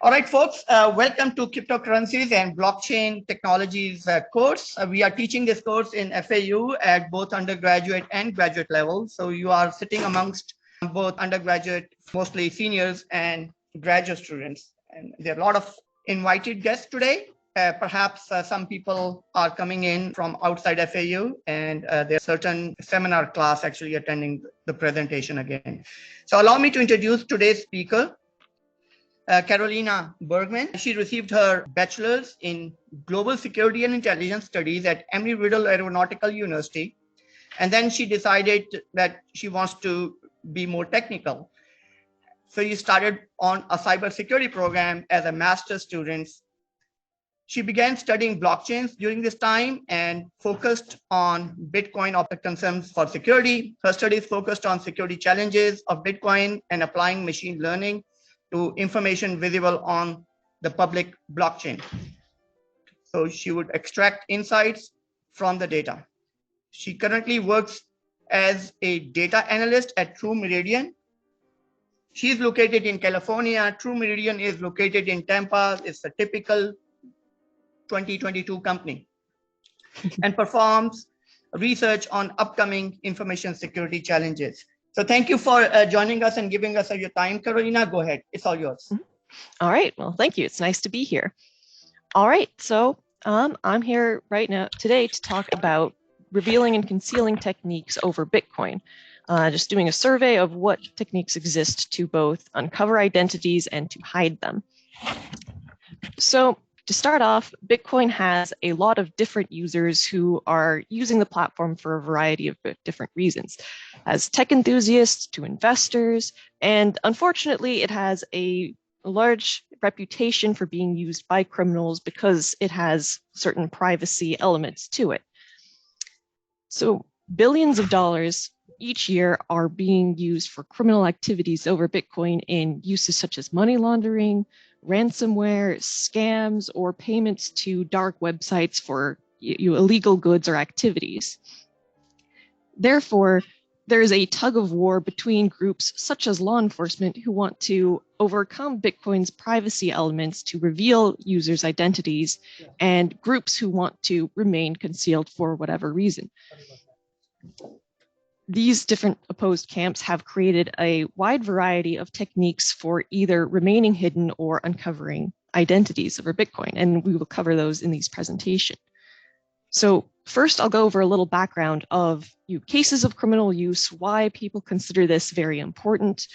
All right, folks, welcome to Cryptocurrencies and Blockchain Technologies course. We are teaching this course in FAU at both undergraduate and graduate level. So you are sitting amongst both undergraduate, mostly seniors, and graduate students. And there are a lot of invited guests today. Perhaps some people are coming in from outside FAU, and there's certain seminar class actually attending the presentation again. So allow me to introduce today's speaker. Carolina Bergman. She received her bachelor's in Global Security and Intelligence Studies at Embry-Riddle Aeronautical University. And then she decided that she wants to be more technical. So she started on a cybersecurity program as a master's student. She began studying blockchains during this time and focused on Bitcoin of the concerns for security. Her studies focused on security challenges of Bitcoin and applying machine learning to information visible on the public blockchain. So she would extract insights from the data. She currently works as a data analyst at True Meridian. She's located in California. True Meridian is located in Tampa. It's a typical 2022 company and performs research on upcoming information security challenges. So thank you for joining us and giving us your time. Carolina, go ahead. It's all yours. All right. Well, thank you. It's nice to be here. All right. So I'm here right now today to talk about revealing and concealing techniques over Bitcoin. Just doing a survey of what techniques exist to both uncover identities and to hide them. So to start off, Bitcoin has a lot of different users who are using the platform for a variety of different reasons, as tech enthusiasts to investors, and unfortunately, it has a large reputation for being used by criminals because it has certain privacy elements to it. So billions of dollars each year are being used for criminal activities over Bitcoin in uses such as money laundering, ransomware, scams, or payments to dark websites for illegal goods or activities. Therefore, there is a tug of war between groups such as law enforcement who want to overcome Bitcoin's privacy elements to reveal users' identities, and groups who want to remain concealed for whatever reason. These different opposed camps have created a wide variety of techniques for either remaining hidden or uncovering identities over Bitcoin, and we will cover those in these presentations. So first, I'll go over a little background of cases of criminal use, why people consider this very important,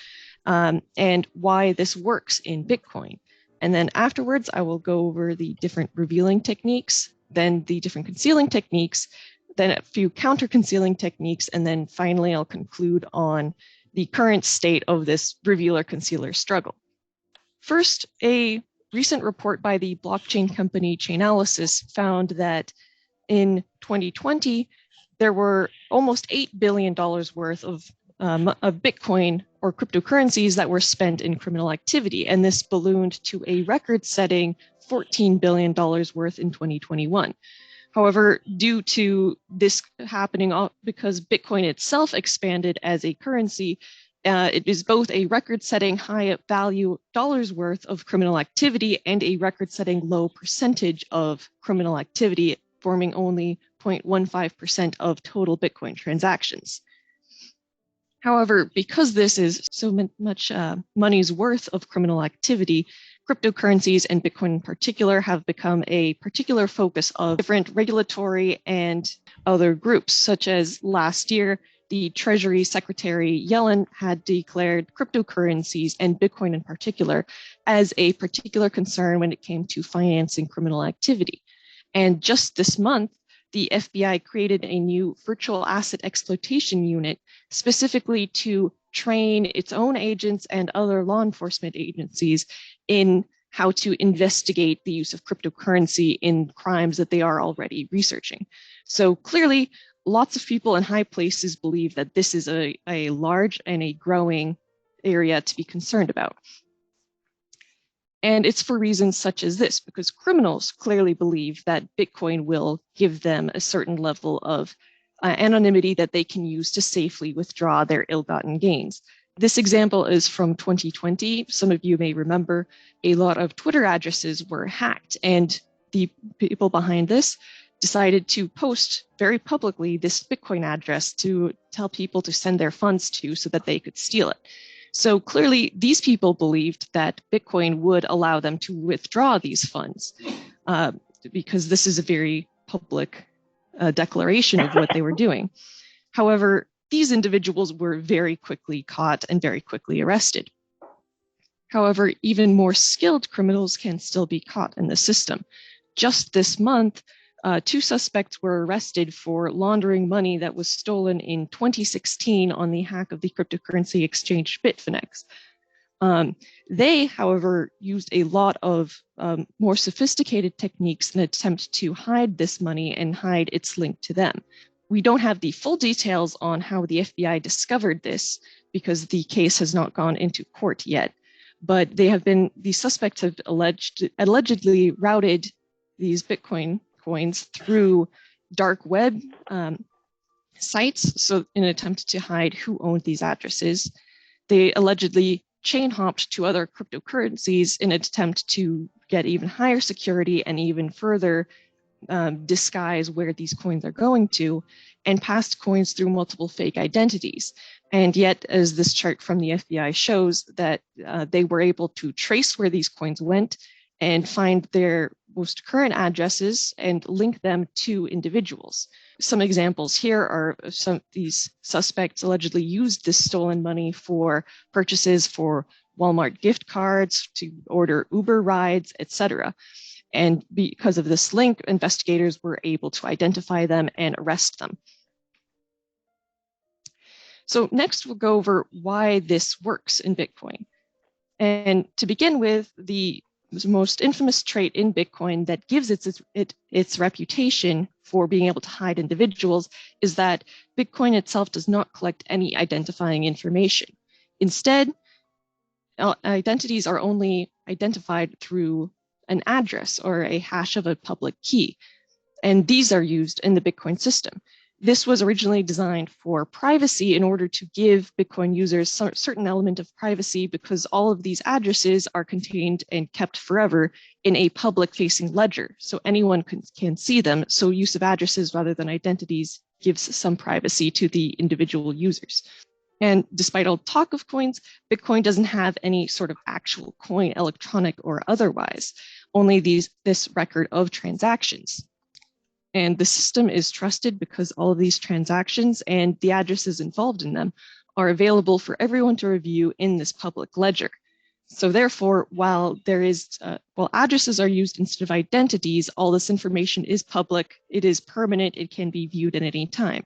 and why this works in Bitcoin. And then afterwards, I will go over the different revealing techniques, then the different concealing techniques, then a few counter-concealing techniques, and then finally I'll conclude on the current state of this revealer-concealer struggle. First, a recent report by the blockchain company Chainalysis found that in 2020, there were almost $8 billion worth of Bitcoin or cryptocurrencies that were spent in criminal activity, and this ballooned to a record-setting $14 billion worth in 2021. However, due to this happening because Bitcoin itself expanded as a currency, it is both a record-setting high value dollars worth of criminal activity and a record-setting low percentage of criminal activity, forming only 0.15% of total Bitcoin transactions. However, because this is so much money's worth of criminal activity, cryptocurrencies and Bitcoin in particular have become a particular focus of different regulatory and other groups, such as last year, the Treasury Secretary Yellen had declared cryptocurrencies and Bitcoin in particular as a particular concern when it came to financing criminal activity. And just this month, the FBI created a new virtual asset exploitation unit specifically to train its own agents and other law enforcement agencies in how to investigate the use of cryptocurrency in crimes that they are already researching. So clearly, lots of people in high places believe that this is a large and a growing area to be concerned about. And it's for reasons such as this, because criminals clearly believe that Bitcoin will give them a certain level of anonymity that they can use to safely withdraw their ill-gotten gains. This example is from 2020. Some of you may remember a lot of Twitter addresses were hacked, and the people behind this decided to post very publicly this Bitcoin address to tell people to send their funds to so that they could steal it. So clearly, these people believed that Bitcoin would allow them to withdraw these funds because this is a very public declaration of what they were doing. However, these individuals were very quickly caught and very quickly arrested. However, even more skilled criminals can still be caught in the system. Just this month, 2 suspects were arrested for laundering money that was stolen in 2016 on the hack of the cryptocurrency exchange Bitfinex. They, however, used a lot of more sophisticated techniques in an attempt to hide this money and hide its link to them. We don't have the full details on how the FBI discovered this because the case has not gone into court yet, but the suspects have allegedly routed these Bitcoin coins through dark web sites, so in an attempt to hide who owned these addresses. They allegedly chain hopped to other cryptocurrencies in an attempt to get even higher security and even further disguise where these coins are going to, and passed coins through multiple fake identities. And yet, as this chart from the FBI shows, that they were able to trace where these coins went and find their most current addresses and link them to individuals. Some examples here are some of these suspects allegedly used this stolen money for purchases for Walmart gift cards, to order Uber rides, etc. And because of this link, investigators were able to identify them and arrest them. So next, we'll go over why this works in Bitcoin. And to begin with, the most infamous trait in Bitcoin that gives its reputation for being able to hide individuals is that Bitcoin itself does not collect any identifying information. Instead, identities are only identified through an address or a hash of a public key, and these are used in the Bitcoin system. This was originally designed for privacy in order to give Bitcoin users a certain element of privacy because all of these addresses are contained and kept forever in a public-facing ledger, so anyone can see them. So use of addresses rather than identities gives some privacy to the individual users. And despite all talk of coins, Bitcoin doesn't have any sort of actual coin, electronic or otherwise, only this record of transactions. And the system is trusted because all of these transactions and the addresses involved in them are available for everyone to review in this public ledger. So therefore, while addresses are used instead of identities, all this information is public, it is permanent, it can be viewed at any time.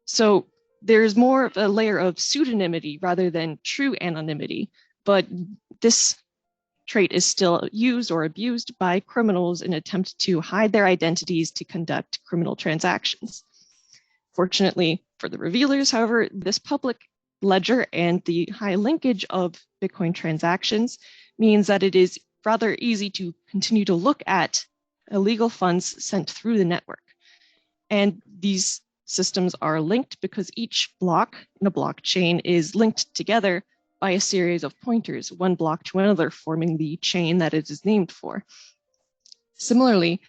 So there's more of a layer of pseudonymity rather than true anonymity, but this trait is still used or abused by criminals in an attempt to hide their identities to conduct criminal transactions. Fortunately for the revealers, however, this public ledger and the high linkage of Bitcoin transactions means that it is rather easy to continue to look at illegal funds sent through the network. And these systems are linked because each block in a blockchain is linked together by a series of pointers, one block to another, forming the chain that it is named for. Similarly,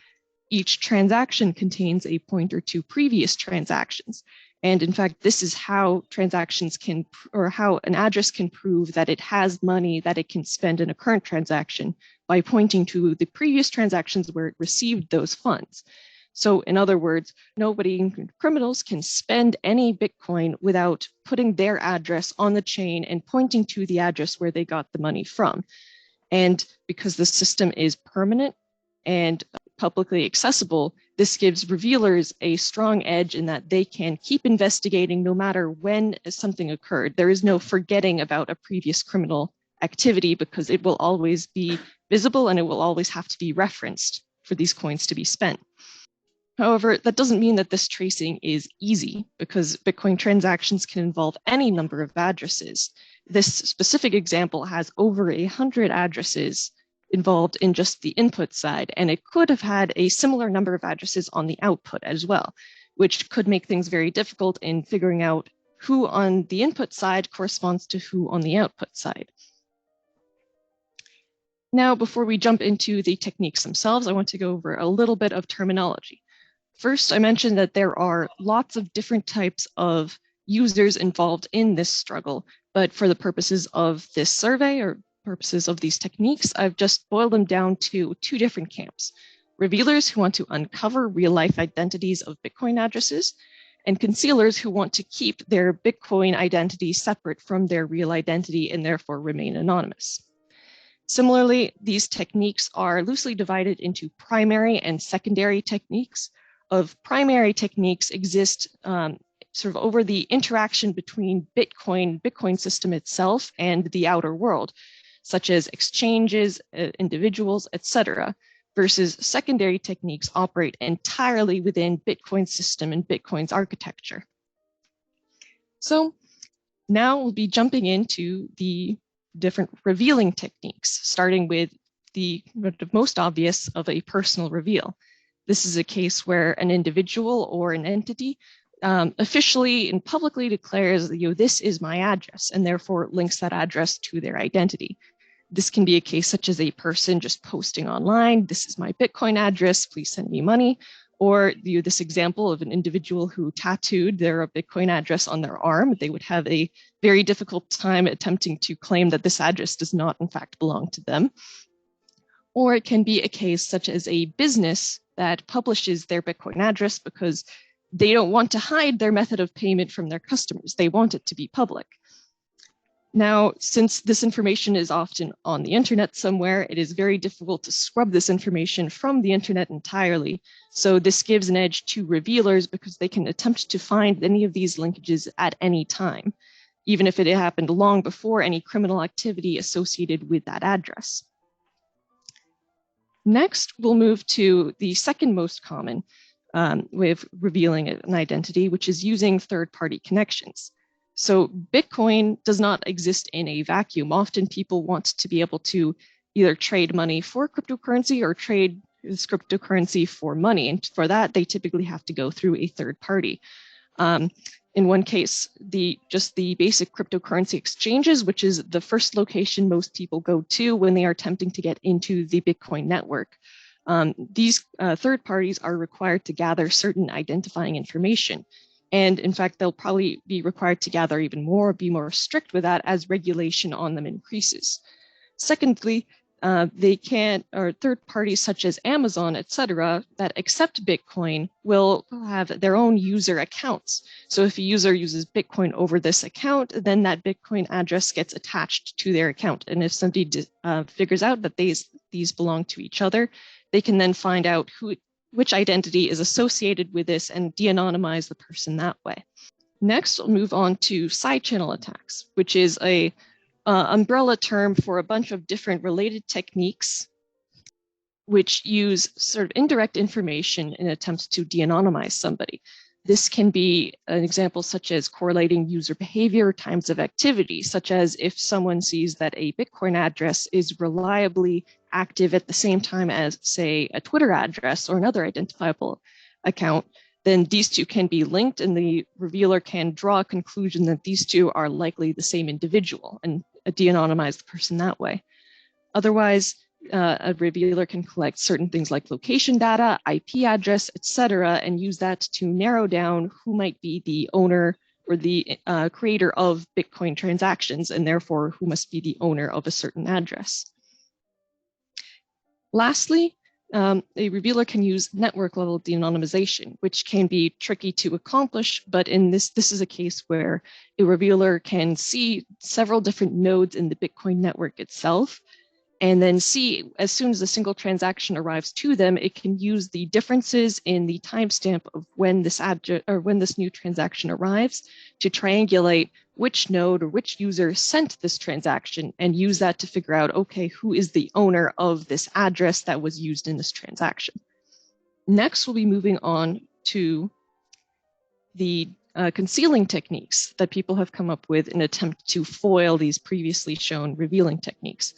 each transaction contains a pointer to previous transactions. And in fact, this is how transactions can, or how an address can prove that it has money that it can spend in a current transaction by pointing to the previous transactions where it received those funds. So in other words, criminals can spend any Bitcoin without putting their address on the chain and pointing to the address where they got the money from. And because the system is permanent and publicly accessible, this gives revealers a strong edge in that they can keep investigating no matter when something occurred. There is no forgetting about a previous criminal activity because it will always be visible and it will always have to be referenced for these coins to be spent. However, that doesn't mean that this tracing is easy because Bitcoin transactions can involve any number of addresses. This specific example has over 100 addresses involved in just the input side, and it could have had a similar number of addresses on the output as well, which could make things very difficult in figuring out who on the input side corresponds to who on the output side. Now, before we jump into the techniques themselves, I want to go over a little bit of terminology. First, I mentioned that there are lots of different types of users involved in this struggle, but for the purposes of this survey or purposes of these techniques, I've just boiled them down to two different camps: revealers who want to uncover real-life identities of Bitcoin addresses, and concealers who want to keep their Bitcoin identity separate from their real identity and therefore remain anonymous. Similarly, these techniques are loosely divided into primary and secondary techniques. Of primary techniques exist sort of over the interaction between Bitcoin system itself and the outer world, such as exchanges, individuals, etc., versus secondary techniques operate entirely within Bitcoin's system and Bitcoin's architecture. So now we'll be jumping into the different revealing techniques, starting with the most obvious of a personal reveal. This is a case where an individual or an entity officially and publicly declares, this is my address, and therefore links that address to their identity. This can be a case such as a person just posting online, this is my Bitcoin address, please send me money. Or this example of an individual who tattooed their Bitcoin address on their arm. They would have a very difficult time attempting to claim that this address does not in fact belong to them. Or it can be a case such as a business that publishes their Bitcoin address because they don't want to hide their method of payment from their customers. They want it to be public. Now, since this information is often on the internet somewhere, it is very difficult to scrub this information from the internet entirely. So this gives an edge to revealers because they can attempt to find any of these linkages at any time, even if it happened long before any criminal activity associated with that address. Next, we'll move to the second most common way of revealing an identity, which is using third-party connections. So Bitcoin does not exist in a vacuum. Often people want to be able to either trade money for cryptocurrency or trade this cryptocurrency for money. And for that, they typically have to go through a third party. In one case, just the basic cryptocurrency exchanges, which is the first location most people go to when they are attempting to get into the Bitcoin network. These third parties are required to gather certain identifying information. And in fact, they'll probably be required to gather even more, be more strict with that as regulation on them increases. Secondly, third parties such as Amazon, etc., that accept Bitcoin will have their own user accounts. So if a user uses Bitcoin over this account, then that Bitcoin address gets attached to their account. And if somebody figures out that these belong to each other, they can then find out which identity is associated with this and de-anonymize the person that way. Next, we'll move on to SideChannel attacks, which is a umbrella term for a bunch of different related techniques which use sort of indirect information in attempts to de-anonymize somebody. This can be an example such as correlating user behavior, times of activity, such as if someone sees that a Bitcoin address is reliably active at the same time as, say, a Twitter address or another identifiable account, then these two can be linked and the revealer can draw a conclusion that these two are likely the same individual and de-anonymize the person that way. Otherwise, a revealer can collect certain things like location data, IP address, etc., and use that to narrow down who might be the owner or the creator of Bitcoin transactions, and therefore who must be the owner of a certain address. Lastly, a revealer can use network level de-anonymization, which can be tricky to accomplish, but in this is a case where a revealer can see several different nodes in the Bitcoin network itself, and then see as soon as a single transaction arrives to them, it can use the differences in the timestamp of when this new transaction arrives to triangulate which node or which user sent this transaction and use that to figure out, okay, who is the owner of this address that was used in this transaction. Next, we'll be moving on to the concealing techniques that people have come up with in an attempt to foil these previously shown revealing techniques.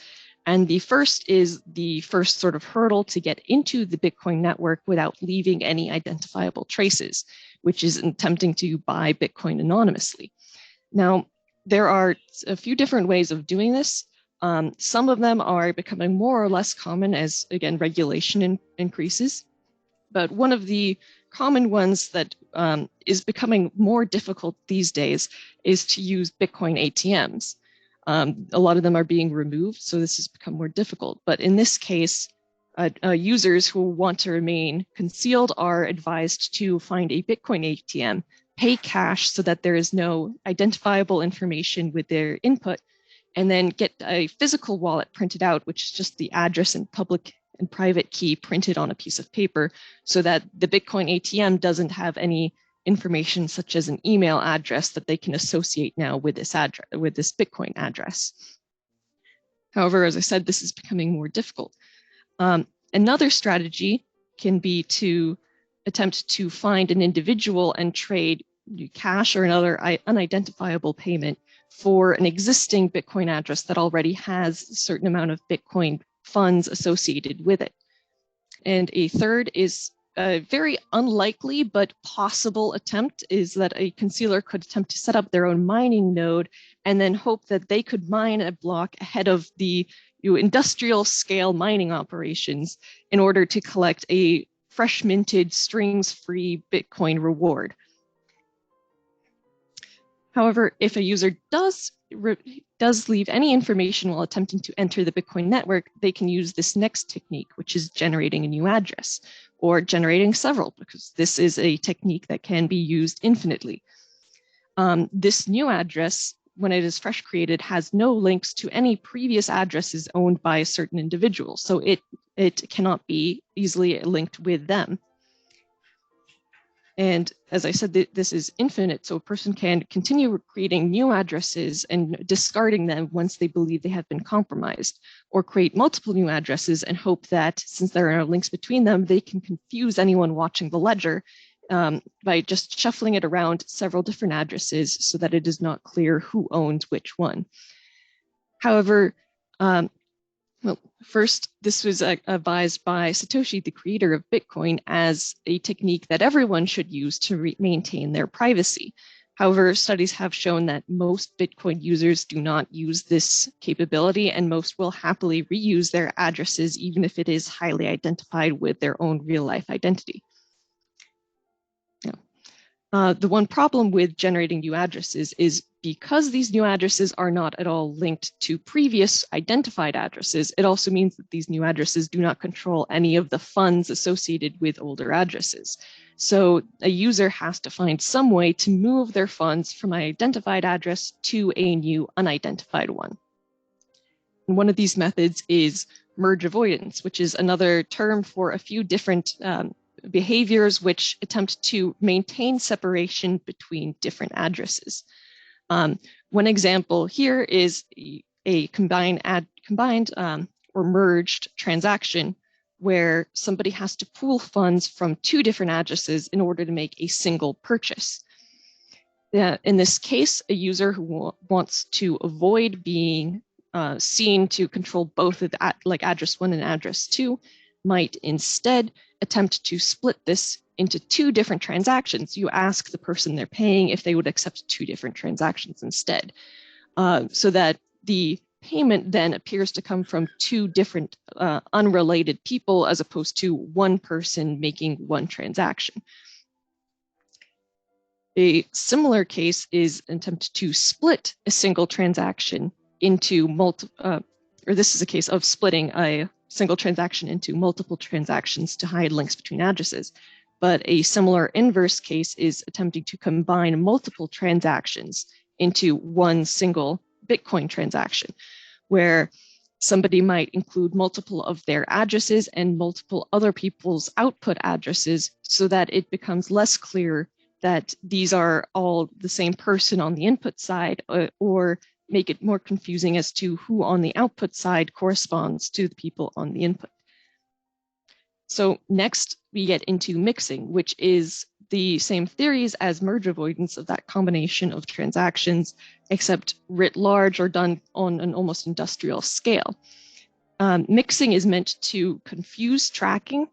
And the first is the first sort of hurdle to get into the Bitcoin network without leaving any identifiable traces, which is attempting to buy Bitcoin anonymously. Now, there are a few different ways of doing this. Some of them are becoming more or less common as, again, regulation increases. But one of the common ones that is becoming more difficult these days is to use Bitcoin ATMs. A lot of them are being removed, so this has become more difficult. But in this case, users who want to remain concealed are advised to find a Bitcoin ATM, pay cash so that there is no identifiable information with their input, and then get a physical wallet printed out, which is just the address and public and private key printed on a piece of paper, so that the Bitcoin ATM doesn't have any information such as an email address that they can associate now with this address, with this Bitcoin address. However, as I said, this is becoming more difficult. Another strategy can be to attempt to find an individual and trade cash or another unidentifiable payment for an existing Bitcoin address that already has a certain amount of Bitcoin funds associated with it. And a third is a very unlikely but possible attempt is that a concealer could attempt to set up their own mining node and then hope that they could mine a block ahead of the industrial scale mining operations in order to collect a fresh minted strings-free Bitcoin reward. However, if a user does leave any information while attempting to enter the Bitcoin network, they can use this next technique, which is generating a new address or generating several, because this is a technique that can be used infinitely. This new address, when it is fresh created, has no links to any previous addresses owned by a certain individual, so it cannot be easily linked with them. And as I said, this is infinite, so a person can continue creating new addresses and discarding them once they believe they have been compromised, or create multiple new addresses and hope that since there are no links between them, they can confuse anyone watching the ledger by just shuffling it around several different addresses so that it is not clear who owns which one. However, well, first, this was advised by Satoshi, the creator of Bitcoin, as a technique that everyone should use to maintain their privacy. However, studies have shown that most Bitcoin users do not use this capability, and most will happily reuse their addresses, even if it is highly identified with their own real-life identity. The one problem with generating new addresses is because these new addresses are not at all linked to previous identified addresses, it also means that these new addresses do not control any of the funds associated with older addresses. So a user has to find some way to move their funds from an identified address to a new unidentified one. And one of these methods is merge avoidance, which is another term for a few different behaviors which attempt to maintain separation between different addresses. One example here is a combined or merged transaction where somebody has to pool funds from two different addresses in order to make a single purchase. In this case, a user who wants to avoid being seen to control both of like address 1 and address 2 might instead attempt to split this into two different transactions. You ask the person they're paying if they would accept two different transactions instead, so that the payment then appears to come from two different unrelated people as opposed to one person making one transaction. A similar case is an attempt to split a single transaction into or this is a case of splitting a single transaction into multiple transactions to hide links between addresses. But a similar inverse case is attempting to combine multiple transactions into one single Bitcoin transaction, where somebody might include multiple of their addresses and multiple other people's output addresses so that it becomes less clear that these are all the same person on the input side, or make it more confusing as to who on the output side corresponds to the people on the input. So next we get into mixing, which is the same theories as merge avoidance of that combination of transactions, except writ large or done on an almost industrial scale. Mixing is meant to confuse tracking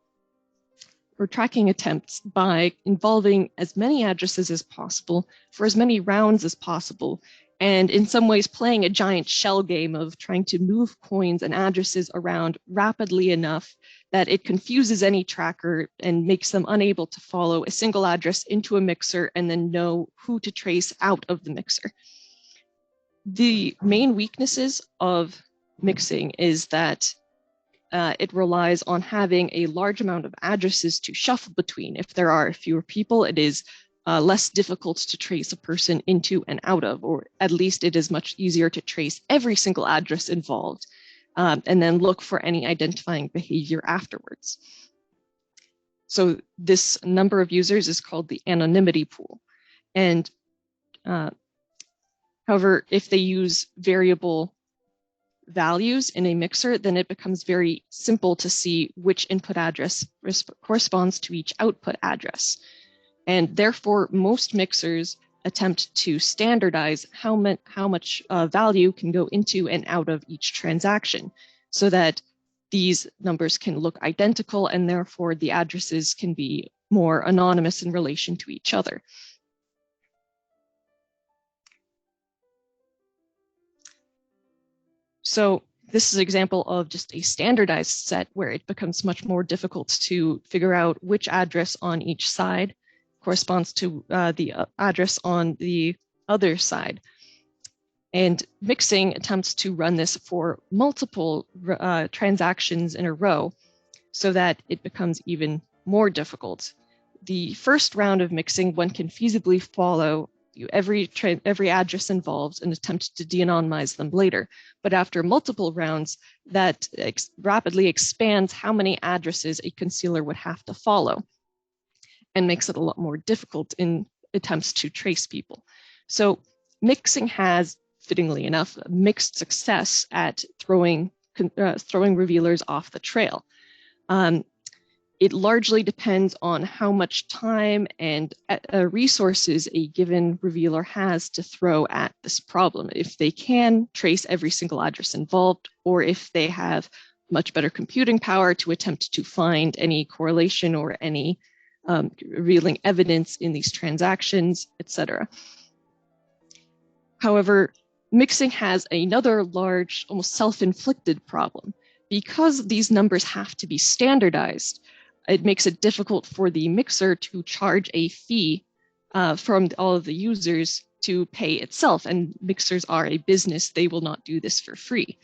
or tracking attempts by involving as many addresses as possible for as many rounds as possible, and in some ways playing a giant shell game of trying to move coins and addresses around rapidly enough that it confuses any tracker and makes them unable to follow a single address into a mixer and then know who to trace out of the mixer. The main weaknesses of mixing is that it relies on having a large amount of addresses to shuffle between. If there are fewer people, it is less difficult to trace a person into and out of, or at least it is much easier to trace every single address involved and then look for any identifying behavior afterwards. So this number of users is called the anonymity pool. And however, if they use variable values in a mixer, then it becomes very simple to see which input address corresponds to each output address. And therefore, most mixers attempt to standardize how much value can go into and out of each transaction so that these numbers can look identical and therefore the addresses can be more anonymous in relation to each other. So this is an example of just a standardized set where it becomes much more difficult to figure out which address on each side corresponds to the address on the other side. And mixing attempts to run this for multiple transactions in a row so that it becomes even more difficult. The first round of mixing, one can feasibly follow every address involved and attempt to de-anonymize them later. But after multiple rounds, that rapidly expands how many addresses a concealer would have to follow and makes it a lot more difficult in attempts to trace people. So mixing has, fittingly enough, mixed success at throwing revealers off the trail. It largely depends on how much time and resources a given revealer has to throw at this problem. If they can trace every single address involved, or if they have much better computing power to attempt to find any correlation or any revealing evidence in these transactions, etc. However, mixing has another large, almost self-inflicted problem. Because these numbers have to be standardized, it makes it difficult for the mixer to charge a fee from all of the users to pay itself. And mixers are a business, they will not do this for free.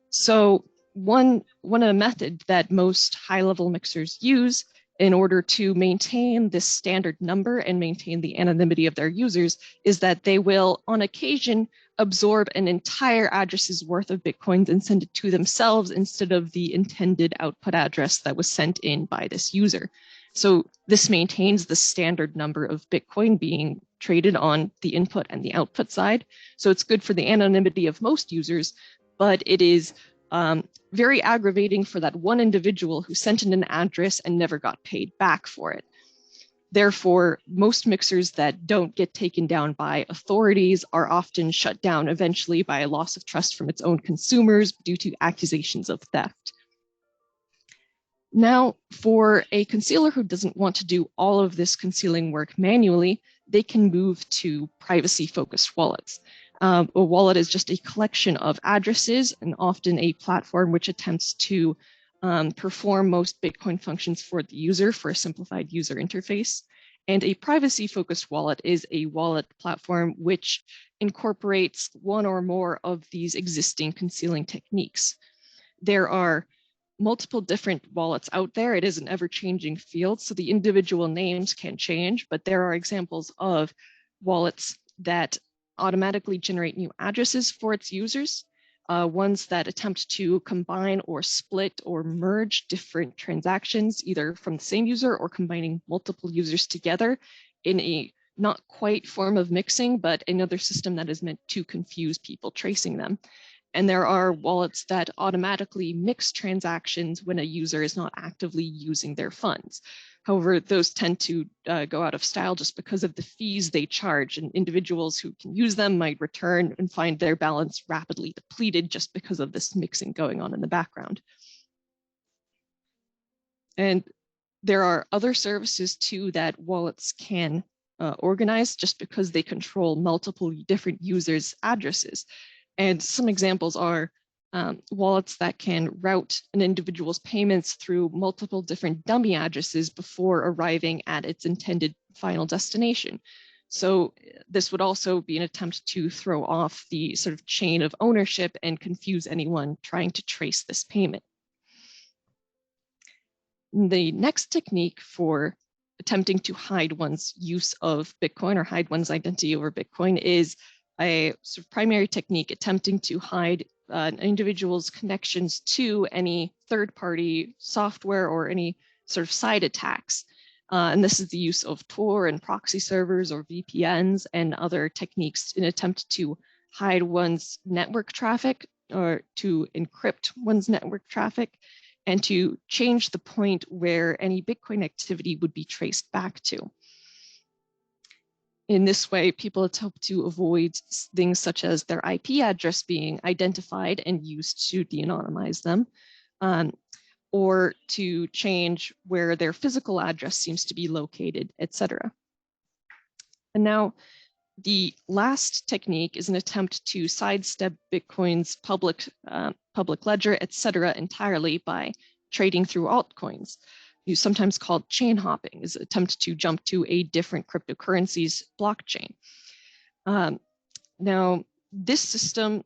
So one method that most high-level mixers use in order to maintain this standard number and maintain the anonymity of their users is that they will, on occasion, absorb an entire address's worth of Bitcoins and send it to themselves instead of the intended output address that was sent in by this user. So this maintains the standard number of Bitcoin being traded on the input and the output side. So it's good for the anonymity of most users, but it is very aggravating for that one individual who sent in an address and never got paid back for it. Therefore, most mixers that don't get taken down by authorities are often shut down eventually by a loss of trust from its own consumers due to accusations of theft. Now, for a concealer who doesn't want to do all of this concealing work manually, they can move to privacy-focused wallets. A wallet is just a collection of addresses and often a platform which attempts to perform most Bitcoin functions for the user for a simplified user interface. And a privacy-focused wallet is a wallet platform which incorporates one or more of these existing concealing techniques. There are multiple different wallets out there. It is an ever-changing field, so the individual names can change, but there are examples of wallets that automatically generate new addresses for its users, ones that attempt to combine or split or merge different transactions, either from the same user or combining multiple users together in a not quite form of mixing, but another system that is meant to confuse people tracing them. And there are wallets that automatically mix transactions when a user is not actively using their funds. However, those tend to go out of style just because of the fees they charge, and individuals who can use them might return and find their balance rapidly depleted just because of this mixing going on in the background. And there are other services too that wallets can organize just because they control multiple different users' addresses. And some examples are wallets that can route an individual's payments through multiple different dummy addresses before arriving at its intended final destination. So this would also be an attempt to throw off the sort of chain of ownership and confuse anyone trying to trace this payment. The next technique for attempting to hide one's use of Bitcoin or hide one's identity over Bitcoin is a sort of primary technique attempting to hide an individual's connections to any third-party software or any sort of side attacks. And this is the use of Tor and proxy servers or VPNs and other techniques in attempt to hide one's network traffic or to encrypt one's network traffic and to change the point where any Bitcoin activity would be traced back to. In this way, people attempt to avoid things such as their IP address being identified and used to de-anonymize them, or to change where their physical address seems to be located, etc. And now, the last technique is an attempt to sidestep Bitcoin's public ledger, etc., entirely by trading through altcoins. Sometimes called chain hopping, is an attempt to jump to a different cryptocurrency's blockchain. Now, this system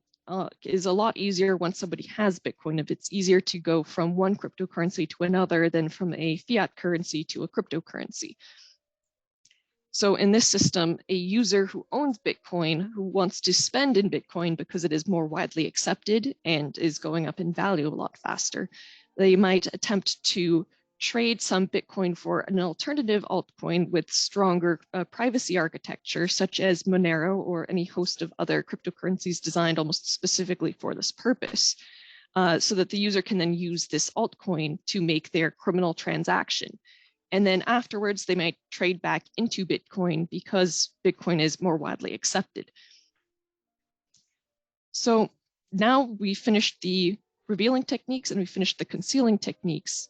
is a lot easier once somebody has Bitcoin. If it's easier to go from one cryptocurrency to another than from a fiat currency to a cryptocurrency. So in this system, a user who owns Bitcoin, who wants to spend in Bitcoin because it is more widely accepted and is going up in value a lot faster, they might attempt to trade some Bitcoin for an alternative altcoin with stronger privacy architecture, such as Monero or any host of other cryptocurrencies designed almost specifically for this purpose, so that the user can then use this altcoin to make their criminal transaction. And then afterwards, they might trade back into Bitcoin because Bitcoin is more widely accepted. So now we finished the revealing techniques and we finished the concealing techniques.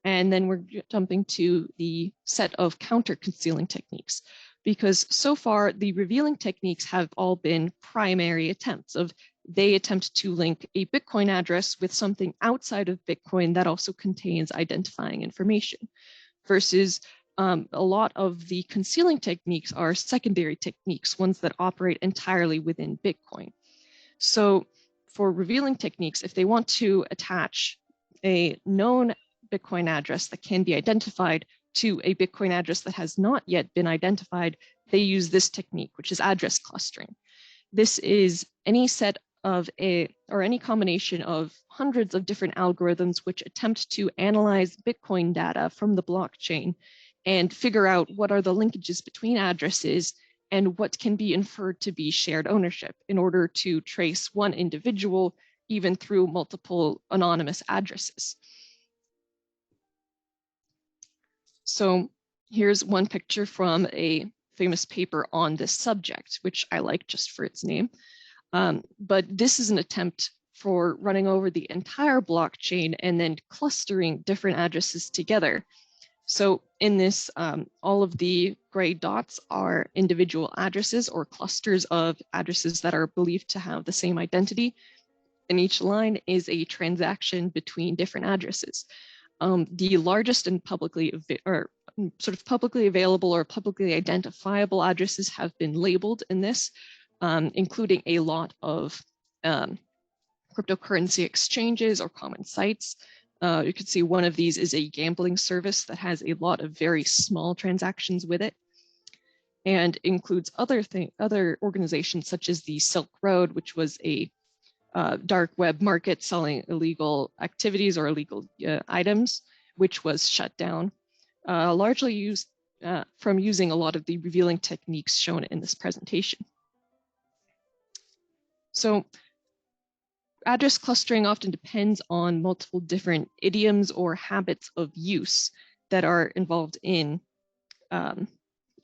And then we're jumping to the set of counter concealing techniques, because so far the revealing techniques have all been primary attempts of they attempt to link a Bitcoin address with something outside of Bitcoin that also contains identifying information, versus a lot of the concealing techniques are secondary techniques, ones that operate entirely within Bitcoin. So for revealing techniques, if they want to attach a known Bitcoin address that can be identified to a Bitcoin address that has not yet been identified, they use this technique, which is address clustering. This is any set of any combination of hundreds of different algorithms which attempt to analyze Bitcoin data from the blockchain and figure out what are the linkages between addresses and what can be inferred to be shared ownership in order to trace one individual even through multiple anonymous addresses. So here's one picture from a famous paper on this subject, which I like just for its name. But this is an attempt for running over the entire blockchain and then clustering different addresses together. So in this, all of the gray dots are individual addresses or clusters of addresses that are believed to have the same identity. And each line is a transaction between different addresses. The largest and publicly available or publicly identifiable addresses have been labeled in this, including a lot of cryptocurrency exchanges or common sites. You can see one of these is a gambling service that has a lot of very small transactions with it, and includes other organizations such as the Silk Road, which was a dark web market selling illegal activities or illegal items, which was shut down, largely used from using a lot of the revealing techniques shown in this presentation. So address clustering often depends on multiple different idioms or habits of use that are involved in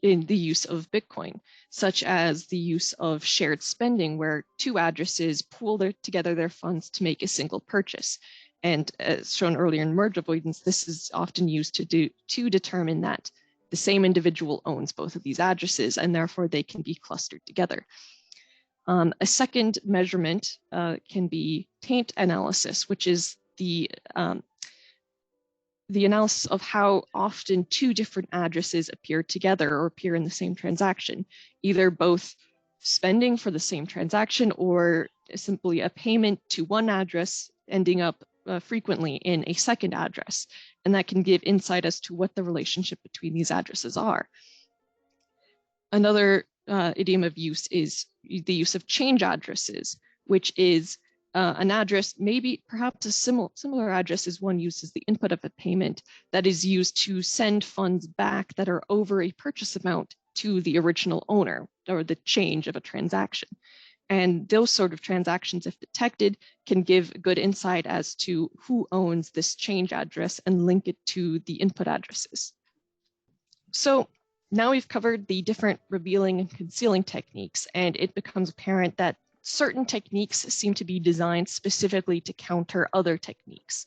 the use of Bitcoin, such as the use of shared spending, where two addresses pool together their funds to make a single purchase. And as shown earlier in merge avoidance, this is often used to determine that the same individual owns both of these addresses, and therefore they can be clustered together. A second measurement can be taint analysis, which is the analysis of how often two different addresses appear together or appear in the same transaction, either both spending for the same transaction or simply a payment to one address ending up frequently in a second address. And that can give insight as to what the relationship between these addresses are. Another idiom of use is the use of change addresses, which is an address, maybe perhaps a similar address is one used as the input of a payment that is used to send funds back that are over a purchase amount to the original owner, or the change of a transaction. And those sort of transactions, if detected, can give good insight as to who owns this change address and link it to the input addresses. So now we've covered the different revealing and concealing techniques, and it becomes apparent that certain techniques seem to be designed specifically to counter other techniques,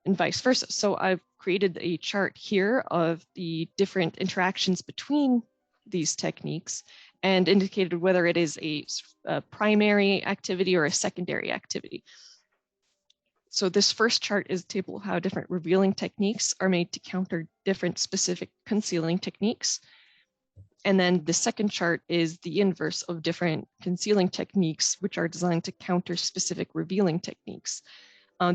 and vice versa. So I've created a chart here of the different interactions between these techniques and indicated whether it is a primary activity or a secondary activity. So this first chart is a table of how different revealing techniques are made to counter different specific concealing techniques. And then the second chart is the inverse of different concealing techniques, which are designed to counter specific revealing techniques.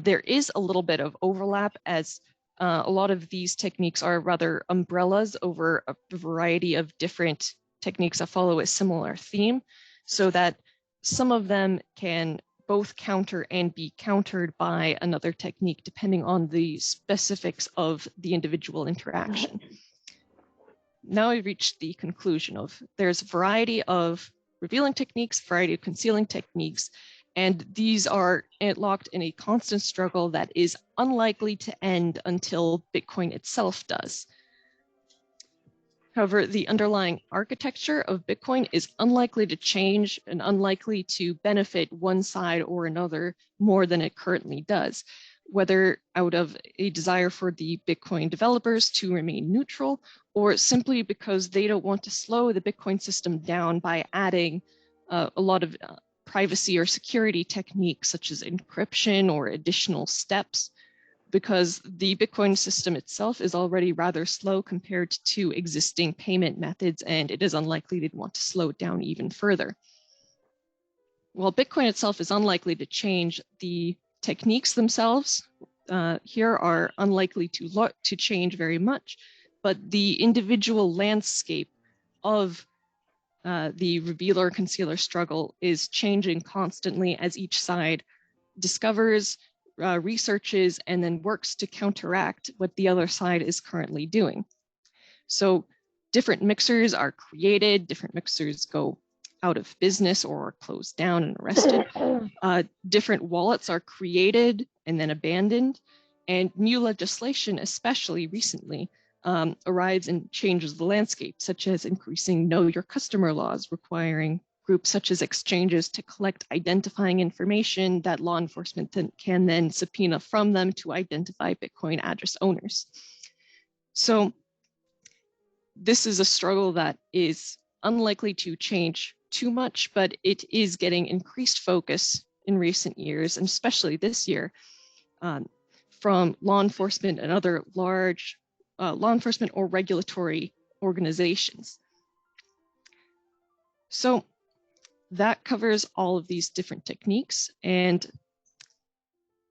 There is a little bit of overlap, as a lot of these techniques are rather umbrellas over a variety of different techniques that follow a similar theme, so that some of them can both counter and be countered by another technique, depending on the specifics of the individual interaction. Now we've reached the conclusion of there's a variety of revealing techniques, variety of concealing techniques, and these are locked in a constant struggle that is unlikely to end until Bitcoin itself does. However, the underlying architecture of Bitcoin is unlikely to change and unlikely to benefit one side or another more than it currently does, whether out of a desire for the Bitcoin developers to remain neutral, or simply because they don't want to slow the Bitcoin system down by adding a lot of privacy or security techniques such as encryption or additional steps, because the Bitcoin system itself is already rather slow compared to existing payment methods, and it is unlikely they'd want to slow it down even further. While Bitcoin itself is unlikely to change, the techniques themselves here are unlikely to change very much, but the individual landscape of the revealer concealer struggle is changing constantly as each side discovers, researches, and then works to counteract what the other side is currently doing. So different mixers are created, different mixers go out of business or are closed down and arrested. Different wallets are created and then abandoned, and new legislation, especially recently, arrives and changes the landscape, such as increasing know your customer laws, requiring groups such as exchanges to collect identifying information that law enforcement can then subpoena from them to identify Bitcoin address owners. So this is a struggle that is unlikely to change too much, but it is getting increased focus in recent years, and especially this year, from law enforcement and other large law enforcement or regulatory organizations. So that covers all of these different techniques, and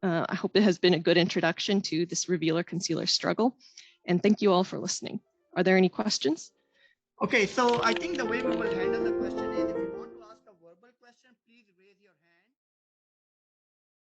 I hope it has been a good introduction to this revealer-concealer struggle, and thank you all for listening. Are there any questions? Okay, so I think the way we will handle